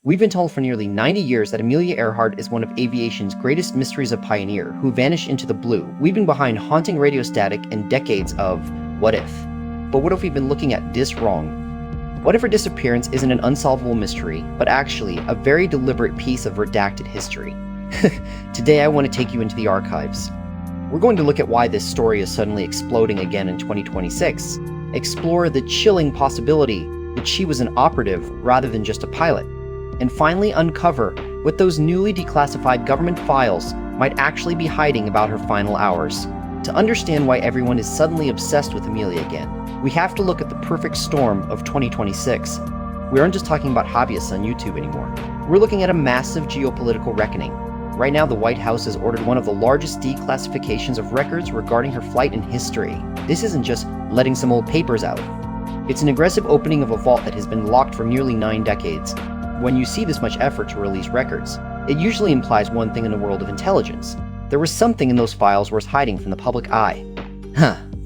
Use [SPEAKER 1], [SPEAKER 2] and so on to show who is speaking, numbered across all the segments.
[SPEAKER 1] We've been told for nearly 90 years that Amelia Earhart is one of aviation's greatest mysteries, a pioneer who vanished into the blue, leaving behind haunting radio static and decades of what if. But what if we've been looking at this wrong? What if her disappearance isn't an unsolvable mystery, but actually a very deliberate piece of redacted history? Today I want to take you into the archives. We're going to look at why this story is suddenly exploding again in 2026, explore the chilling possibility that she was an operative rather than just a pilot, and finally uncover what those newly declassified government files might actually be hiding about her final hours. To understand why everyone is suddenly obsessed with Amelia again, we have to look at the perfect storm of 2026. We aren't just talking about hobbyists on YouTube anymore. We're looking at a massive geopolitical reckoning. Right now, the White House has ordered one of the largest declassifications of records regarding her flight in history. This isn't just letting some old papers out. It's an aggressive opening of a vault that has been locked for nearly 9 decades. When you see this much effort to release records, it usually implies one thing in the world of intelligence. There was something in those files worth hiding from the public eye.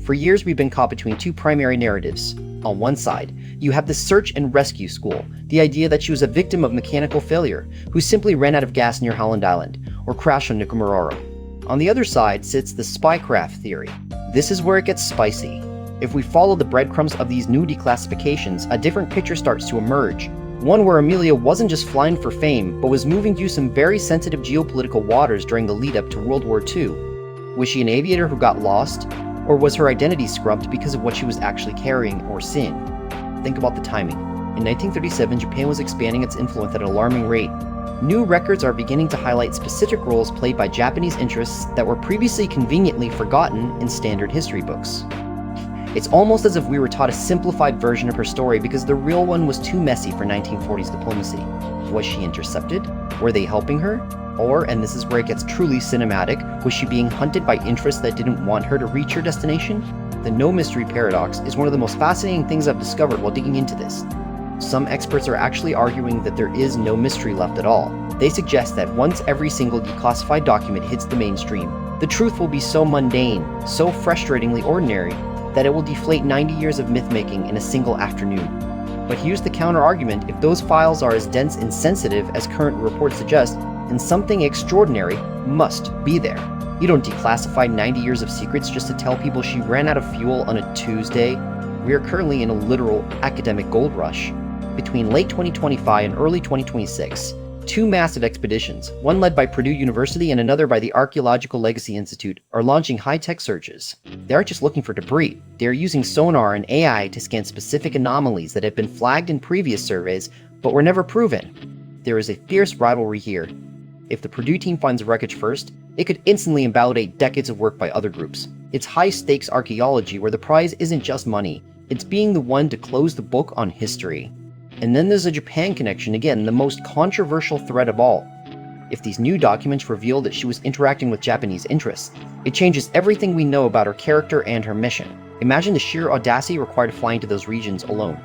[SPEAKER 1] For years we've been caught between two primary narratives. On one side, you have the search and rescue school, the idea that she was a victim of mechanical failure, who simply ran out of gas near Holland Island, or crashed on Nirreh. On the other side sits the spycraft theory. This is where it gets spicy. If we follow the breadcrumbs of these new declassifications, a different picture starts to emerge. One where Amelia wasn't just flying for fame, but was moving through some very sensitive geopolitical waters during the lead-up to World War II. Was she an aviator who got lost? Or was her identity scrubbed because of what she was actually carrying or seeing? Think about the timing. In 1937, Japan was expanding its influence at an alarming rate. New records are beginning to highlight specific roles played by Japanese interests that were previously conveniently forgotten in standard history books. It's almost as if we were taught a simplified version of her story because the real one was too messy for 1940s diplomacy. Was she intercepted? Were they helping her? Or, and this is where it gets truly cinematic, was she being hunted by interests that didn't want her to reach her destination? The no mystery paradox is one of the most fascinating things I've discovered while digging into this. Some experts are actually arguing that there is no mystery left at all. They suggest that once every single declassified document hits the mainstream, the truth will be so mundane, so frustratingly ordinary, that it will deflate 90 years of myth-making in a single afternoon. But here's the counter-argument: if those files are as dense and sensitive as current reports suggest, then something extraordinary must be there. You don't declassify 90 years of secrets just to tell people she ran out of fuel on a Tuesday. We are currently in a literal academic gold rush. Between late 2025 and early 2026, 2 massive expeditions, one led by Purdue University and another by the Archaeological Legacy Institute, are launching high-tech searches. They aren't just looking for debris, they are using sonar and AI to scan specific anomalies that have been flagged in previous surveys but were never proven. There is a fierce rivalry here. If the Purdue team finds wreckage first, it could instantly invalidate decades of work by other groups. It's high-stakes archaeology where the prize isn't just money, it's being the one to close the book on history. And then there's a Japan connection, again, the most controversial thread of all. If these new documents reveal that she was interacting with Japanese interests, it changes everything we know about her character and her mission. Imagine the sheer audacity required flying to those regions alone.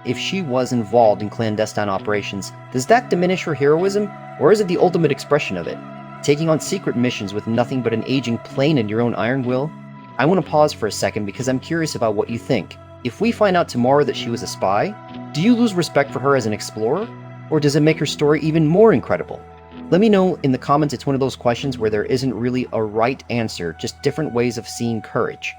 [SPEAKER 1] If she was involved in clandestine operations, does that diminish her heroism, or is it the ultimate expression of it? Taking on secret missions with nothing but an aging plane and your own iron will? I want to pause for a second because I'm curious about what you think. If we find out tomorrow that she was a spy, do you lose respect for her as an explorer? Or does it make her story even more incredible? Let me know in the comments. It's one of those questions where there isn't really a right answer, just different ways of seeing courage.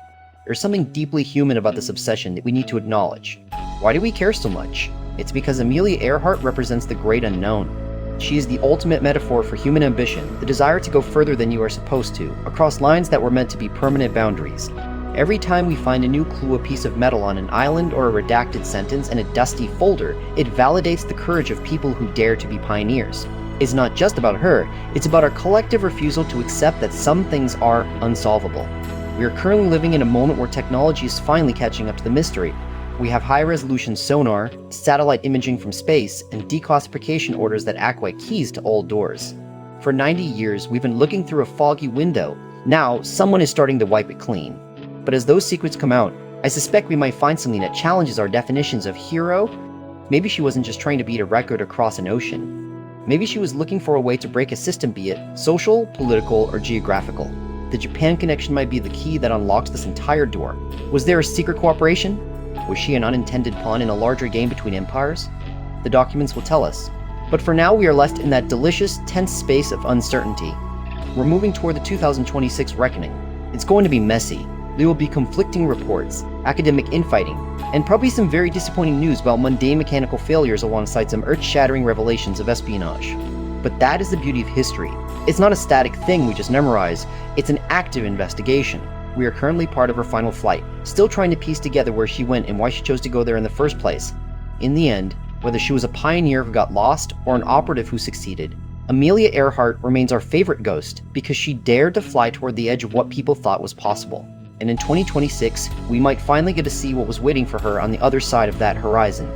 [SPEAKER 1] There's something deeply human about this obsession that we need to acknowledge. Why do we care so much? It's because Amelia Earhart represents the great unknown. She is the ultimate metaphor for human ambition, the desire to go further than you are supposed to, across lines that were meant to be permanent boundaries. Every time we find a new clue, a piece of metal on an island, or a redacted sentence in a dusty folder, it validates the courage of people who dare to be pioneers. It's not just about her, it's about our collective refusal to accept that some things are unsolvable. We are currently living in a moment where technology is finally catching up to the mystery. We have high-resolution sonar, satellite imaging from space, and declassification orders that act like keys to all doors. For 90 years, we've been looking through a foggy window. Now, someone is starting to wipe it clean. But as those secrets come out, I suspect we might find something that challenges our definitions of hero. Maybe she wasn't just trying to beat a record across an ocean. Maybe she was looking for a way to break a system, be it social, political, or geographical. The Japan connection might be the key that unlocks this entire door. Was there a secret cooperation? Was she an unintended pawn in a larger game between empires? The documents will tell us. But for now, we are left in that delicious, tense space of uncertainty. We're moving toward the 2026 reckoning. It's going to be messy. There will be conflicting reports, academic infighting, and probably some very disappointing news about mundane mechanical failures alongside some earth-shattering revelations of espionage. But that is the beauty of history. It's not a static thing we just memorize, it's an active investigation. We are currently part of her final flight, still trying to piece together where she went and why she chose to go there in the first place. In the end, whether she was a pioneer who got lost or an operative who succeeded, Amelia Earhart remains our favorite ghost because she dared to fly toward the edge of what people thought was possible. And in 2026, we might finally get to see what was waiting for her on the other side of that horizon.